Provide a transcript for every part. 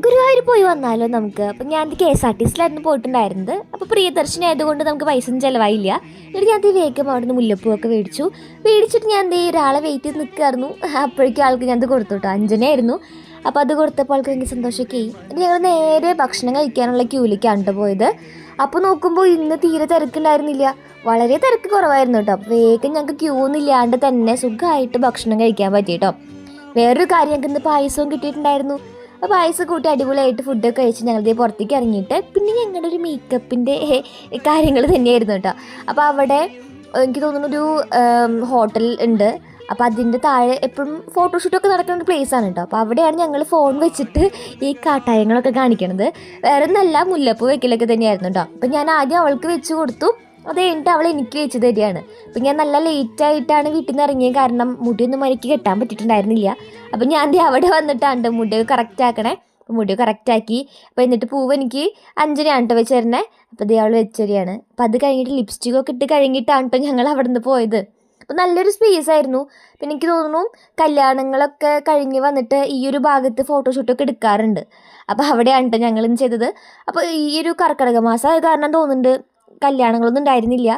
ഗുരുവായൂർ പോയി വന്നാലോ നമുക്ക്? അപ്പം ഞാൻ KSRTCയിലായിരുന്നു പോയിട്ടുണ്ടായിരുന്നത്. അപ്പോൾ പ്രിയദർശിനി ആയതുകൊണ്ട് നമുക്ക് പൈസയൊന്നും ചിലവായില്ല. എന്നിട്ട് ഞാൻ വേഗം അവിടെ നിന്ന് മുല്ലപ്പൂവൊക്കെ മേടിച്ചിട്ട് ഞാൻ ഒരാളെ വെയിറ്റ് ചെയ്ത് നിൽക്കുമായിരുന്നു. അപ്പോഴേക്കും ആൾക്ക് ഞാൻ കൊടുത്തു കേട്ടോ. അഞ്ജനയായിരുന്നു. അപ്പോൾ അത് കൊടുത്തപ്പോൾ ആൾക്ക് ഭയങ്കര സന്തോഷമൊക്കെ ആയി. എന്നിട്ട് ഞങ്ങൾ നേരെ ഭക്ഷണം കഴിക്കാനുള്ള ക്യൂവിലേക്കാണ് കേട്ടോ പോയത്. അപ്പോൾ നോക്കുമ്പോൾ ഇന്ന് തീരെ തിരക്കുണ്ടായിരുന്നില്ല, വളരെ തിരക്ക് കുറവായിരുന്നു കേട്ടോ. അപ്പോൾ വേഗം ഞങ്ങൾക്ക് ക്യൂ ഒന്നും ഇല്ലാണ്ട് തന്നെ സുഖമായിട്ട് ഭക്ഷണം കഴിക്കാൻ പറ്റി കേട്ടോ. വേറൊരു കാര്യം, ഞങ്ങൾക്ക് ഇന്ന് പായസവും കിട്ടിയിട്ടുണ്ടായിരുന്നു. അപ്പോൾ പായസം കൂട്ടി അടിപൊളിയായിട്ട് ഫുഡൊക്കെ കഴിച്ച് ഞങ്ങളിതേ പുറത്തേക്ക് ഇറങ്ങിയിട്ട് പിന്നെ ഞങ്ങളുടെ ഒരു മേക്കപ്പിൻ്റെ കാര്യങ്ങൾ തന്നെയായിരുന്നു കേട്ടോ. അപ്പോൾ അവിടെ എനിക്ക് തോന്നുന്നൊരു ഹോട്ടൽ ഉണ്ട്. അപ്പോൾ അതിൻ്റെ താഴെ എപ്പോഴും ഫോട്ടോഷൂട്ടൊക്കെ നടക്കുന്ന ഒരു പ്ലേസാണ് കേട്ടോ. അപ്പോൾ അവിടെയാണ് ഞങ്ങൾ ഫോൺ വെച്ചിട്ട് ഈ കാട്ടായങ്ങളൊക്കെ കാണിക്കണത്. വേറെ ഒന്നല്ല, മുല്ലപ്പൂ വെക്കലൊക്കെ തന്നെയായിരുന്നു കേട്ടോ. അപ്പോൾ ഞാൻ ആദ്യം അവൾക്ക് വെച്ച് കൊടുത്തു, അത് കഴിഞ്ഞിട്ട് അവൾ എനിക്ക് വെച്ച് തരികയാണ്. അപ്പം ഞാൻ നല്ല ലേറ്റായിട്ടാണ് വീട്ടിൽ നിന്ന് ഇറങ്ങിയത്, കാരണം മുടിയൊന്നും എനിക്ക് കെട്ടാൻ പറ്റിയിട്ടുണ്ടായിരുന്നില്ല. അപ്പം ഞാൻ അവിടെ വന്നിട്ടാണ് മുടിയൊക്കെ കറക്റ്റ് ആക്കണേ. അപ്പോൾ മുടിയൊക്കെ കറക്റ്റാക്കി. അപ്പോൾ എന്നിട്ട് പൂവ് എനിക്ക് അഞ്ജനയാണ് കേട്ടോ വെച്ച് തരണേ. അപ്പോൾ ഇത് അവൾ വെച്ച് തരികയാണ്. അപ്പം അത് കഴിഞ്ഞിട്ട് ലിപ്സ്റ്റിക്കൊക്കെ ഇട്ട് കഴിഞ്ഞിട്ടാണ് കേട്ടോ ഞങ്ങൾ അവിടെ നിന്ന് പോയത്. അപ്പോൾ നല്ലൊരു സ്പേസ് ആയിരുന്നു. പിന്നെ എനിക്ക് തോന്നുന്നു കല്യാണങ്ങളൊക്കെ കഴിഞ്ഞ് വന്നിട്ട് ഈ ഒരു ഭാഗത്ത് ഫോട്ടോഷൂട്ടൊക്കെ എടുക്കാറുണ്ട്. അപ്പോൾ അവിടെയാണ് കേട്ടോ ഞങ്ങളിന്ന് ചെയ്തത്. അപ്പോൾ ഈ ഒരു കർക്കിടക മാസം അത് കാരണം തോന്നുന്നുണ്ട് കല്യാണങ്ങളൊന്നും ഉണ്ടായിരുന്നില്ല.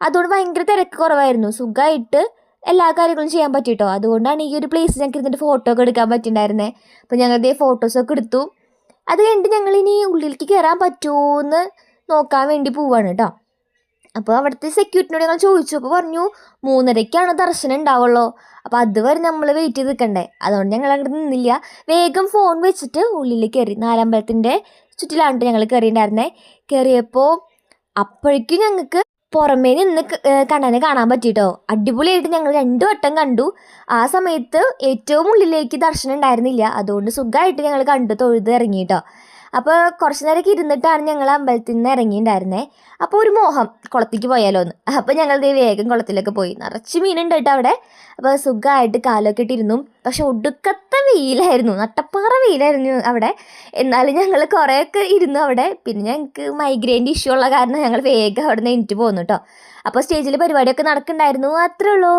അതുകൊണ്ട് ഭയങ്കര തിരക്ക് കുറവായിരുന്നു. സുഖമായിട്ട് എല്ലാ കാര്യങ്ങളും ചെയ്യാൻ പറ്റിയിട്ടോ. അതുകൊണ്ടാണ് ഈ ഒരു പ്ലേസ് ഞങ്ങൾക്ക് ഇരുന്നിട്ട് ഫോട്ടോ ഒക്കെ എടുക്കാൻ പറ്റിയിട്ടുണ്ടായിരുന്നത്. അപ്പോൾ ഞങ്ങളുടെ ഫോട്ടോസൊക്കെ എടുത്തു. അത് കഴിഞ്ഞിട്ട് ഞങ്ങളിനി ഉള്ളിലേക്ക് കയറാൻ പറ്റുമോ എന്ന് നോക്കാൻ വേണ്ടി പോവാണ് കേട്ടോ. അപ്പോൾ അവിടുത്തെ സെക്യൂരിറ്റിനോട് ഞങ്ങൾ ചോദിച്ചു. അപ്പോൾ പറഞ്ഞു 3:30ക്കാണ് ദർശനം ഉണ്ടാവുള്ളൂ. അപ്പോൾ അതുവരെ നമ്മൾ വെയിറ്റ് ചെയ്ത് നിൽക്കണ്ടേ. അതുകൊണ്ട് ഞങ്ങൾ അങ്ങോട്ട് നിന്നില്ല, വേഗം ഫോൺ വെച്ചിട്ട് ഉള്ളിൽ കയറി. നാലമ്പലത്തിൻ്റെ ചുറ്റിലാണ് ഞങ്ങൾ കയറിയിട്ടുണ്ടായിരുന്നേ. കയറിയപ്പോൾ അപ്പോഴേക്കും ഞങ്ങൾക്ക് പുറമേ നിന്ന് കണ്ണനെ കാണാൻ പറ്റിയിട്ടോ. അടിപൊളിയായിട്ട് ഞങ്ങൾ 2 വട്ടം കണ്ടു. ആ സമയത്ത് ഏറ്റവും ഉള്ളിലേക്ക് ദർശനം ഉണ്ടായിരുന്നില്ല. അതുകൊണ്ട് സുഖമായിട്ട് ഞങ്ങൾ കണ്ടു തൊഴുത് ഇറങ്ങിയിട്ടോ. അപ്പോൾ കുറച്ച് നേരമൊക്കെ ഇരുന്നിട്ടാണ് ഞങ്ങൾ അമ്പലത്തിൽ നിന്ന് ഇറങ്ങിയിട്ടുണ്ടായിരുന്നേ. അപ്പോൾ ഒരു മോഹം കുളത്തേക്ക് പോയാലോ എന്ന്. അപ്പോൾ ഞങ്ങൾ വേഗം കുളത്തിലൊക്കെ പോയി. നിറച്ച് മീനുണ്ട് കേട്ടോ അവിടെ. അപ്പോൾ സുഖമായിട്ട് കാലൊക്കെ ഇട്ടിരുന്നു. പക്ഷെ ഒടുക്കത്തെ വെയിലായിരുന്നു, നട്ടപ്പാറ വെയിലായിരുന്നു അവിടെ. എന്നാലും ഞങ്ങൾ കുറേയൊക്കെ ഇരുന്നു അവിടെ. പിന്നെ ഞങ്ങൾക്ക് മൈഗ്രെയിൻ്റെ ഇഷ്യൂ ഉള്ള കാരണം ഞങ്ങൾ വേഗം അവിടെ നിന്ന് എണീറ്റ് പോന്നു കേട്ടോ. അപ്പോൾ സ്റ്റേജിൽ പരിപാടിയൊക്കെ നടക്കുന്നുണ്ടായിരുന്നു. അത്രേ ഉള്ളൂ.